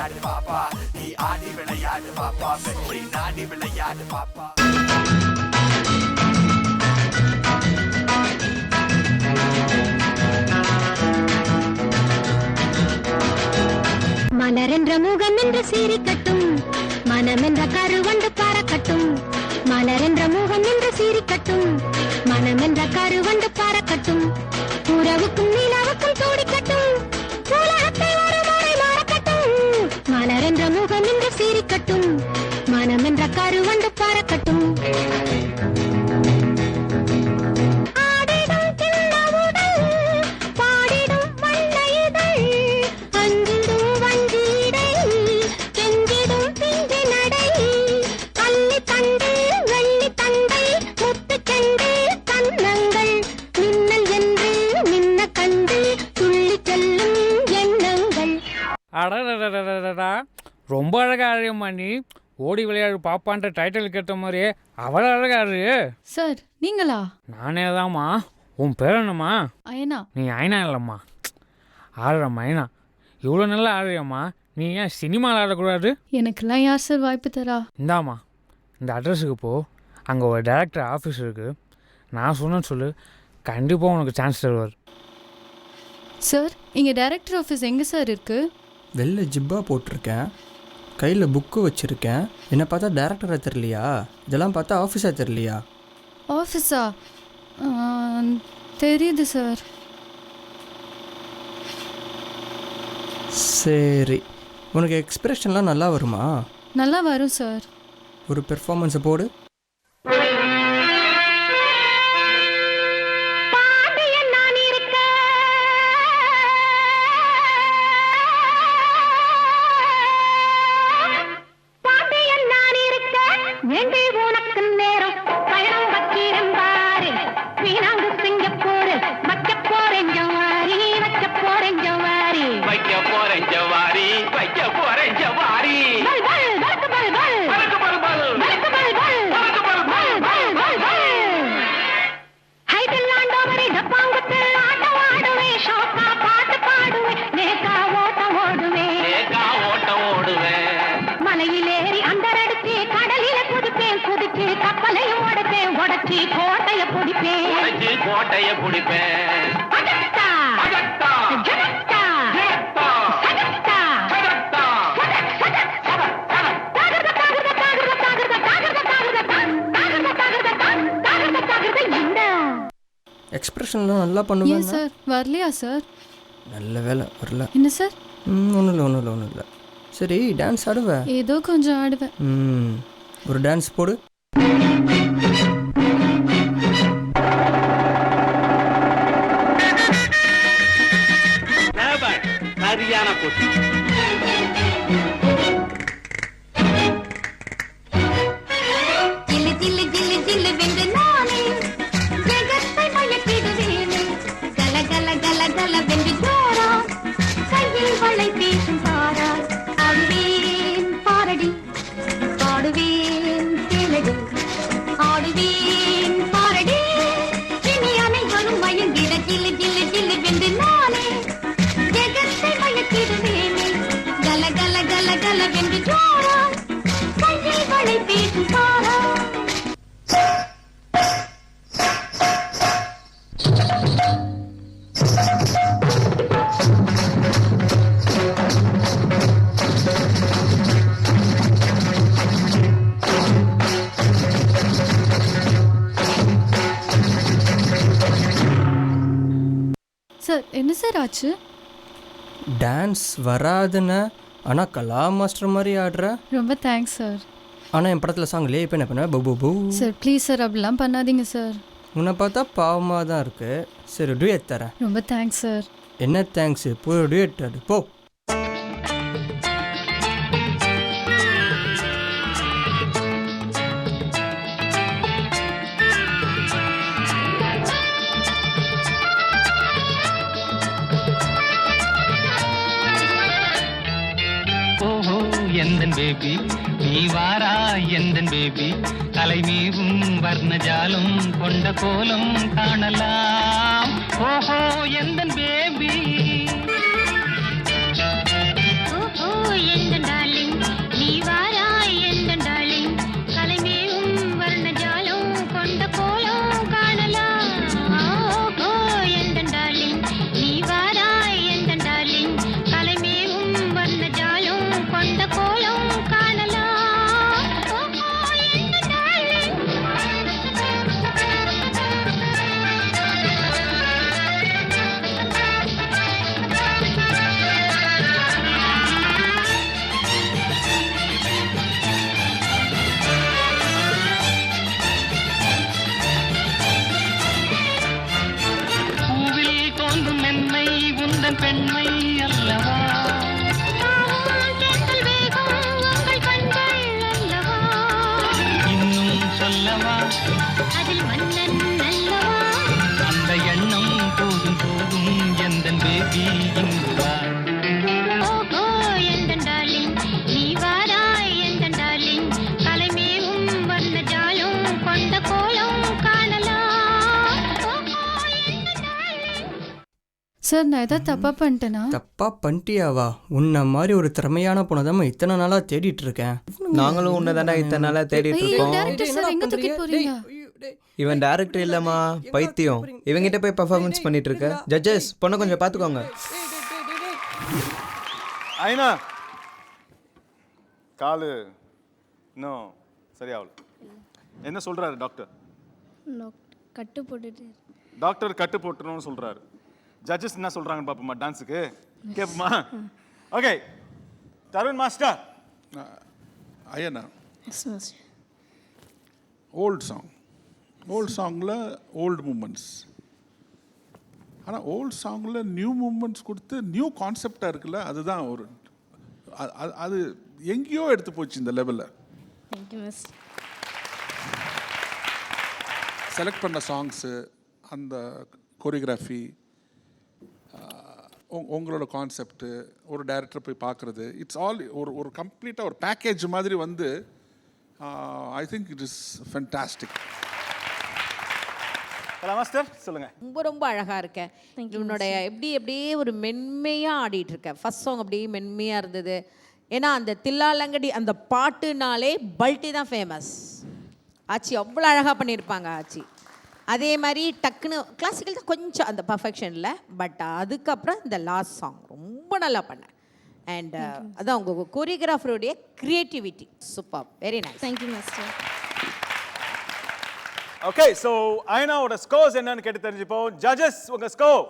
விளையாடு பாப்பா, நீ ஆடி விளையாடு பாப்பா, வெற்றி நாடி விளையாடு பாப்பா. மலரென்ற முகம் என்று சீரிக்கட்டும், மனமென்ற கருவண்டு பறக்கட்டும். மலரென்ற முகம் என்று சீரிக்கட்டும், மனமென்ற கருவண்டு பறக்கட்டும். உறவுக்கும் நிலவுக்கும் தோடிக்கட்டும், உலகத்தை ஒரு முறை மறக்கட்டும். மலரென்ற முகம் என்று சீரிக்கட்டும், மனமென்ற கருவண்டு பறக்கட்டும். அடடா, ரொம்ப அழகா அழகம்மா நீ. ஓடி விளையாடு பாப்பான்ற டைட்டில் கேட்ட மாதிரியே அவ்வளோ அழகா ஆடு. சார் நீங்களா? நானே தான்மா. உன் பேர் என்னம்மா? அயனா. நீ அயனா இல்லைம்மா, ஆடுறம்மா அயனா. இவ்வளோ நல்லா ஆடுறியம்மா, நீ ஏன் சினிமாவில் ஆடக்கூடாது? எனக்கெல்லாம் யார் சார் வாய்ப்பு தரா? இந்தாம்மா, இந்த அட்ரஸுக்கு போ, அங்கே ஒரு டைரக்டர் ஆஃபீஸ் இருக்குது. நான் சொன்னேன்னு சொல்லு, கண்டிப்பாக உனக்கு சான்ஸ் தருவார். சார் இங்கே டைரக்டர் ஆஃபீஸ் எங்கே சார் இருக்குது? வெளில ஜிப்பா போட்டிருக்கேன், கையில் புக்கு வச்சுருக்கேன். என்னை பார்த்தா டேரக்டராக தெரியலையா? இதெல்லாம் பார்த்தா ஆஃபீஸாக தெரியலையா? ஆஃபீஸா? தெரியுது சார். சரி, உனக்கு எக்ஸ்பிரஷன்லாம் நல்லா வருமா? நல்லா வரும் சார். ஒரு பெர்ஃபார்மன்ஸை போடு. கோட்டைய குடிப்பேன். எக்ஸ்பிரஷன்லாம் நல்லா பண்ணுவேன் சார். வரலையா சார்? நல்ல வேலை வரல. என்ன சார்? ஒன்றும் இல்லை. சரி, டான்ஸ் ஆடுவேன்? ஏதோ கொஞ்சம் ஆடுவேன். ஒரு டான்ஸ் போடு. சரியான போட்டி. சார் என்ன சார் ஆச்சு? டான்ஸ் வராதுன்னு, ஆனால் கலா மாஸ்டர் மாதிரி ஆடுற. ரொம்ப தேங்க்ஸ் சார். ஆனால் என் படத்தில் சாங் லே பண்ண பண்ண பு பு சார் ப்ளீஸ் சார், அப்படிலாம் பண்ணாதீங்க சார். உன்னை பார்த்தா பாவமாக தான் இருக்கு. சரி, டூயட் தரேன். ரொம்ப தேங்க்ஸ் சார். என்ன தேங்க்ஸு? போ டூயட் ஆடு போ. எந்தன் பேபி நீ வாரா, எந்தன் பேபி கலை மீவும் வர்ணஜாலம் கொண்ட கோலம் காணலாம். ஓஹோ எந்தன் பேபி, ஓஹோ எந்தன் சார் நான் ஏதாவது தப்பாக பண்ணிட்டேனா? தப்பாக பண்ணிட்டியாவா? உன்னை மாதிரி ஒரு திறமையான பொண்ணை தான் இத்தனை நாளாக தேடிட்டு இருக்கேன். நாங்களும் உன்னை தானே இத்தனை நாளாக தேடிட்டு ஐயோ இருக்கோம். டேரக்டர் சார் எங்கே தூக்கி போறீங்க? இவன் டேரக்டர் இல்லைம்மா, பைத்தியம். இவங்கிட்ட போய் பர்ஃபார்மன்ஸ் பண்ணிட்டு இருக்க. ஜட்ஜஸ் பொண்ணை கொஞ்சம் பார்த்துக்கோங்க. ஐனா காலு இன்னும் சரியாகல. என்ன சொல்றாரு டாக்டர்? கட்டு போட்டுட்டு டாக்டர் கட்டு போட்டுறணும்னு சொல்றாரு. ஜட்ஜஸ் என்ன சொல்றாங்கன்னு பார்ப்போமா? டான்ஸுக்கு கேட்போமா? Okay Tarun master. Aiyana old சாங்கில் ஓல்டு மூமெண்ட்ஸ், ஆனால் ஓல்டு சாங்கில் நியூ மூமெண்ட்ஸ் கொடுத்து நியூ கான்செப்டாக இருக்குல்ல, அதுதான் ஒரு அது எங்கேயோ எடுத்து போச்சு இந்த லெவலில். செலக்ட் பண்ண சாங்ஸு, அந்த கொரியோகிராஃபி, உங்களோட கான்செப்டு, ஒரு டைரக்டரை போய் பார்க்குறது, இட்ஸ் ஆல் ஒரு கம்ப்ளீட்டாக ஒரு பேக்கேஜ் மாதிரி வந்து I think it is fantastic. Master சொல்லுங்க. ரொம்ப அழகாக இருக்கேன். உன்னுடைய எப்படியே ஒரு மென்மையாக ஆடிட்டு இருக்கேன். ஃபர்ஸ்ட் சாங் அப்படியே மென்மையாக இருந்தது. ஏன்னா அந்த தில்லாலங்கடி அந்த பாட்டுனாலே பல்ட்டி தான் ஃபேமஸ். ஆச்சி அவ்வளோ அழகாக பண்ணியிருப்பாங்க ஆச்சி. அதே மாதிரி டக்குன்னு கிளாசிக்கல் தான் கொஞ்சம் அந்த பர்ஃபெக்ஷனில், பட் அதுக்கப்புறம் இந்த லாஸ்ட் சாங் ரொம்ப நல்லா பண்ணேன். அண்ட் அதான் உங்கள் கோரியோகிராஃபருடைய creativity super, very nice. Thank you master. Okay so ஐனாவோட ஸ்கோர்ஸ் என்னன்னு கேட்டு தெரிஞ்சுப்போம். ஜட்ஜஸ் உங்க ஸ்கோர்